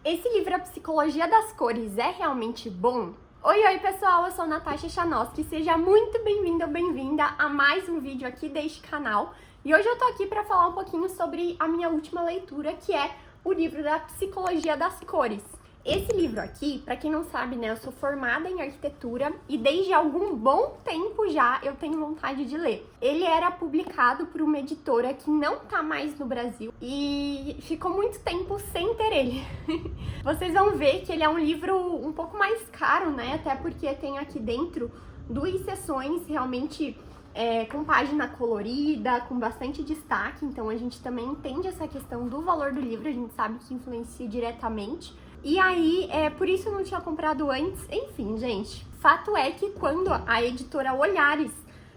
Esse livro, A Psicologia das Cores, é realmente bom? Oi pessoal, eu sou Natasha Chanoski, seja muito bem-vindo ou bem-vinda a mais um vídeo aqui deste canal. E hoje eu tô aqui para falar um pouquinho sobre a minha última leitura, que é o livro da Psicologia das Cores. Esse livro aqui, para quem não sabe, né, eu sou formada em arquitetura e desde algum bom tempo já eu tenho vontade de ler. Ele era publicado por uma editora que não tá mais no Brasil e ficou muito tempo sem ter ele. Vocês vão ver que ele é um livro um pouco mais caro, né, até porque tem aqui dentro 2 seções realmente com página colorida, com bastante destaque, então a gente também entende essa questão do valor do livro, a gente sabe que influencia diretamente. E aí, por isso eu não tinha comprado antes. Enfim, gente, fato é que quando a editora Olhares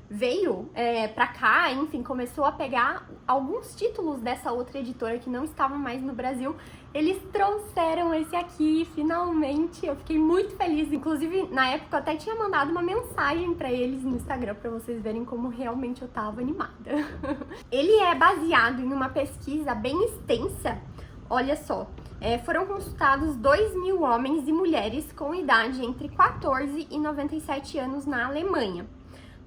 veio pra cá, enfim, começou a pegar alguns títulos dessa outra editora que não estavam mais no Brasil, eles trouxeram esse aqui, finalmente. Eu fiquei muito feliz, inclusive na época eu até tinha mandado uma mensagem pra eles no Instagram pra vocês verem como realmente eu tava animada. Ele é baseado em uma pesquisa bem extensa, olha só. Foram consultados 2.000 homens e mulheres com idade entre 14 e 97 anos na Alemanha.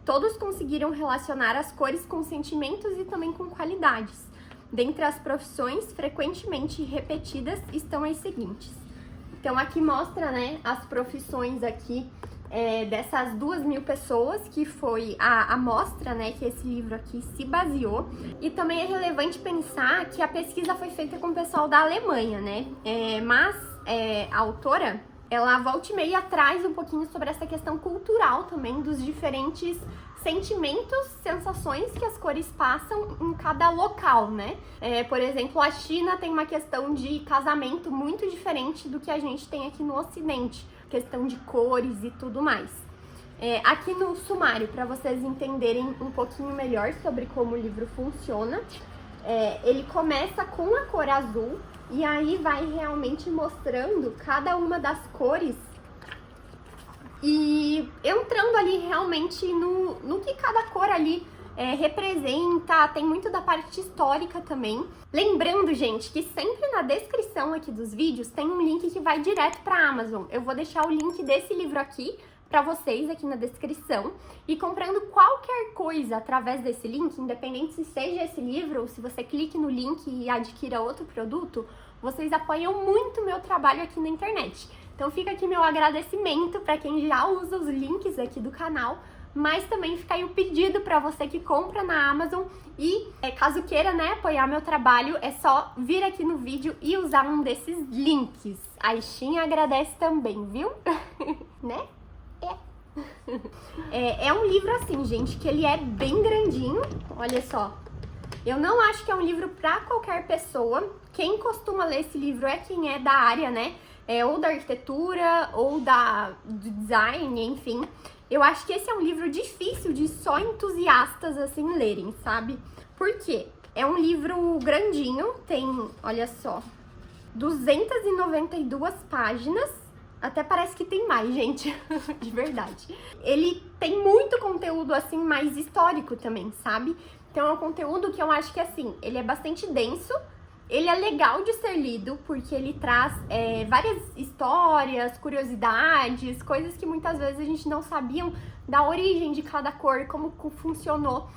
Todos conseguiram relacionar as cores com sentimentos e também com qualidades. Dentre as profissões frequentemente repetidas estão as seguintes. Então aqui mostra, né, as profissões aqui dessas 2.000 pessoas, que foi a amostra, né, que esse livro aqui se baseou. E também é relevante pensar que a pesquisa foi feita com o pessoal da Alemanha, né, mas a autora, ela volta e meia traz um pouquinho sobre essa questão cultural também, dos diferentes sentimentos, sensações que as cores passam em cada local, né? Por exemplo, a China tem uma questão de casamento muito diferente do que a gente tem aqui no Ocidente, questão de cores e tudo mais. Aqui no sumário, para vocês entenderem um pouquinho melhor sobre como o livro funciona, ele começa com a cor azul e aí vai realmente mostrando cada uma das cores e entrando ali realmente no que cada cor ali representa. Tem muito da parte histórica também. Lembrando, gente, que sempre na descrição aqui dos vídeos tem um link que vai direto para a Amazon. Eu vou deixar o link desse livro aqui para vocês aqui na descrição, e comprando qualquer coisa através desse link, independente se seja esse livro ou se você clique no link e adquira outro produto, vocês apoiam muito o meu trabalho aqui na internet. Então fica aqui meu agradecimento para quem já usa os links aqui do canal, mas também fica aí o pedido para você que compra na Amazon e caso queira, né, apoiar meu trabalho, é só vir aqui no vídeo e usar um desses links. A Ixinha agradece também, viu? Né? É um livro assim, gente, que ele é bem grandinho, olha só. Eu não acho que é um livro pra qualquer pessoa. Quem costuma ler esse livro é quem é da área, né? Ou da arquitetura, ou do design, enfim. Eu acho que esse é um livro difícil de só entusiastas, assim, lerem, sabe? Por quê? É um livro grandinho, tem, olha só, 292 páginas. Até parece que tem mais, gente, de verdade. Ele tem muito conteúdo, assim, mais histórico também, sabe? Então é um conteúdo que eu acho que, assim, ele é bastante denso, ele é legal de ser lido, porque ele traz várias histórias, curiosidades, coisas que muitas vezes a gente não sabia da origem de cada cor, como funcionou,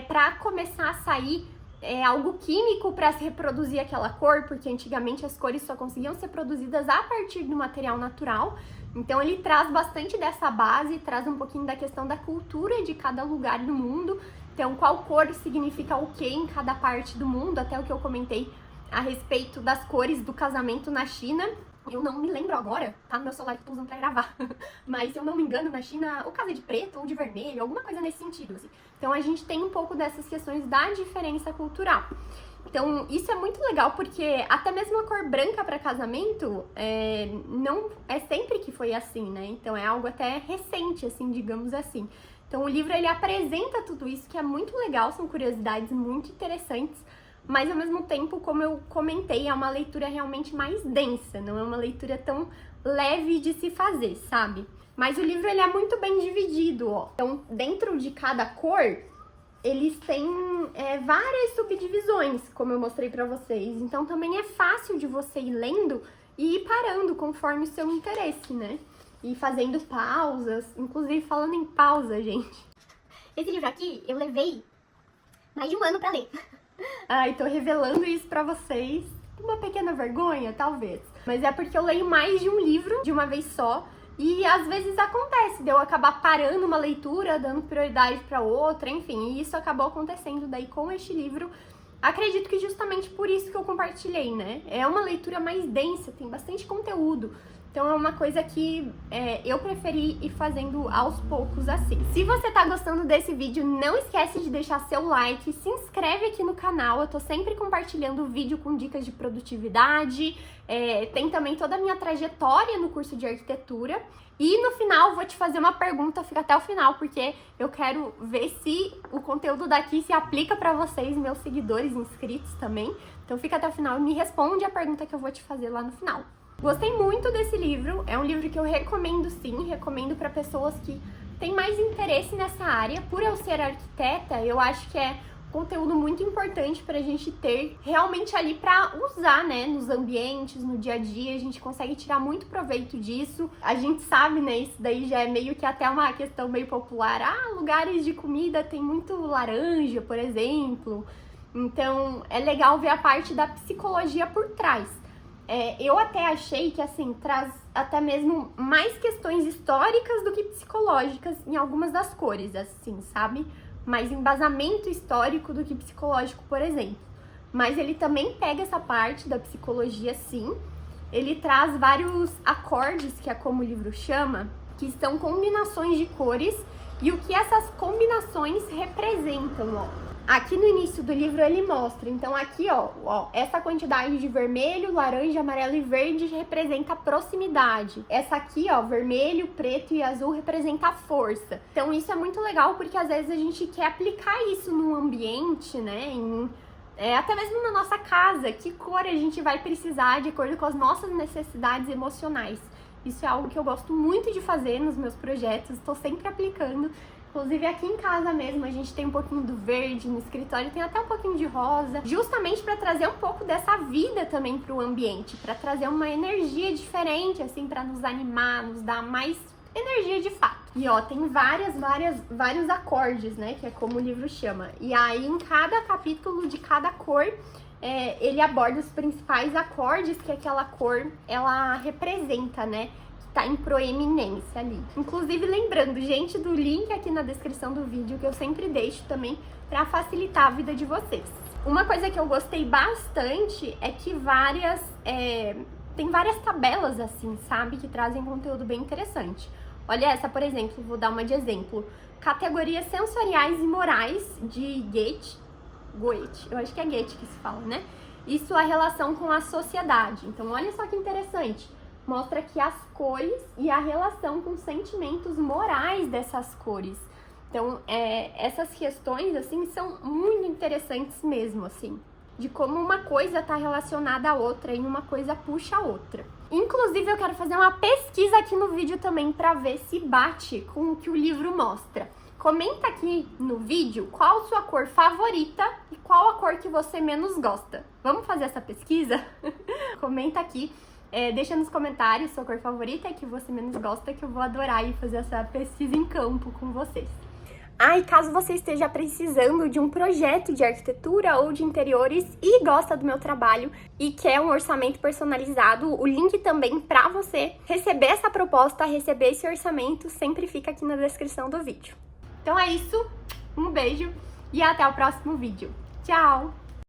pra começar a sair algo químico para se reproduzir aquela cor, porque antigamente as cores só conseguiam ser produzidas a partir do material natural. Então ele traz bastante dessa base, traz um pouquinho da questão da cultura de cada lugar do mundo. Então qual cor significa o que em cada parte do mundo, até o que eu comentei a respeito das cores do casamento na China. Eu não me lembro agora, tá no meu celular que eu tô usando pra gravar, mas se eu não me engano, na China, ou casa de preto ou de vermelho, alguma coisa nesse sentido, assim. Então a gente tem um pouco dessas questões da diferença cultural. Então isso é muito legal, porque até mesmo a cor branca para casamento não é sempre que foi assim, né? Então é algo até recente, assim, digamos assim. Então o livro, ele apresenta tudo isso, que é muito legal, são curiosidades muito interessantes, mas ao mesmo tempo, como eu comentei, é uma leitura realmente mais densa, não é uma leitura tão leve de se fazer, sabe? Mas o livro, ele é muito bem dividido, ó. Então, dentro de cada cor, eles têm várias subdivisões, como eu mostrei pra vocês. Então, também é fácil de você ir lendo e ir parando conforme o seu interesse, né? E fazendo pausas, inclusive falando em pausa, gente. Esse livro aqui eu levei mais de um ano pra ler. Ai, tô revelando isso pra vocês. Uma pequena vergonha, talvez. Mas é porque eu leio mais de um livro de uma vez só. E às vezes acontece de eu acabar parando uma leitura, dando prioridade pra outra, enfim. E isso acabou acontecendo daí com este livro. Acredito que justamente por isso que eu compartilhei, né? É uma leitura mais densa, tem bastante conteúdo. Então é uma coisa que eu preferi ir fazendo aos poucos assim. Se você tá gostando desse vídeo, não esquece de deixar seu like, se inscreve aqui no canal, eu tô sempre compartilhando vídeo com dicas de produtividade, tem também toda a minha trajetória no curso de arquitetura. E no final vou te fazer uma pergunta, fica até o final, porque eu quero ver se o conteúdo daqui se aplica pra vocês, meus seguidores inscritos também. Então fica até o final e me responde a pergunta que eu vou te fazer lá no final. Gostei muito desse livro, é um livro que eu recomendo sim, recomendo para pessoas que têm mais interesse nessa área. Por eu ser arquiteta, eu acho que é conteúdo muito importante pra gente ter realmente ali pra usar, né, nos ambientes, no dia a dia, a gente consegue tirar muito proveito disso. A gente sabe, né, isso daí já é meio que até uma questão meio popular. Lugares de comida tem muito laranja, por exemplo. Então, é legal ver a parte da psicologia por trás. Eu até achei que, assim, traz até mesmo mais questões históricas do que psicológicas em algumas das cores, assim, sabe? Mais embasamento histórico do que psicológico, por exemplo. Mas ele também pega essa parte da psicologia, sim. Ele traz vários acordes, que é como o livro chama, que são combinações de cores e o que essas combinações representam, ó. Aqui no início do livro ele mostra, então aqui, ó, essa quantidade de vermelho, laranja, amarelo e verde representa a proximidade. Essa aqui, ó, vermelho, preto e azul representa a força. Então isso é muito legal porque às vezes a gente quer aplicar isso num ambiente, né, até mesmo na nossa casa, que cor a gente vai precisar de acordo com as nossas necessidades emocionais. Isso é algo que eu gosto muito de fazer nos meus projetos, estou sempre aplicando. Inclusive aqui em casa mesmo a gente tem um pouquinho do verde, no escritório tem até um pouquinho de rosa, justamente para trazer um pouco dessa vida também para o ambiente, para trazer uma energia diferente, assim, para nos animar, nos dar mais energia de fato. E ó, tem vários acordes, né, que é como o livro chama. E aí em cada capítulo de cada cor, ele aborda os principais acordes que aquela cor, ela representa, né? Tá em proeminência ali. Inclusive, lembrando, gente, do link aqui na descrição do vídeo, que eu sempre deixo também para facilitar a vida de vocês. Uma coisa que eu gostei bastante é que tem várias tabelas, assim, sabe? Que trazem conteúdo bem interessante. Olha essa, por exemplo, vou dar uma de exemplo. Categorias sensoriais e morais de Goethe, eu acho que é Goethe que se fala, né? E sua relação com a sociedade. Então, olha só que interessante. Mostra aqui as cores e a relação com sentimentos morais dessas cores. Então, essas questões, assim, são muito interessantes mesmo, assim. De como uma coisa está relacionada à outra e uma coisa puxa a outra. Inclusive, eu quero fazer uma pesquisa aqui no vídeo também para ver se bate com o que o livro mostra. Comenta aqui no vídeo qual sua cor favorita e qual a cor que você menos gosta. Vamos fazer essa pesquisa? Comenta aqui. Deixa nos comentários sua cor favorita e que você menos gosta, que eu vou adorar ir fazer essa pesquisa em campo com vocês. E caso você esteja precisando de um projeto de arquitetura ou de interiores e gosta do meu trabalho e quer um orçamento personalizado, o link também para você receber essa proposta, receber esse orçamento, sempre fica aqui na descrição do vídeo. Então é isso, um beijo e até o próximo vídeo. Tchau!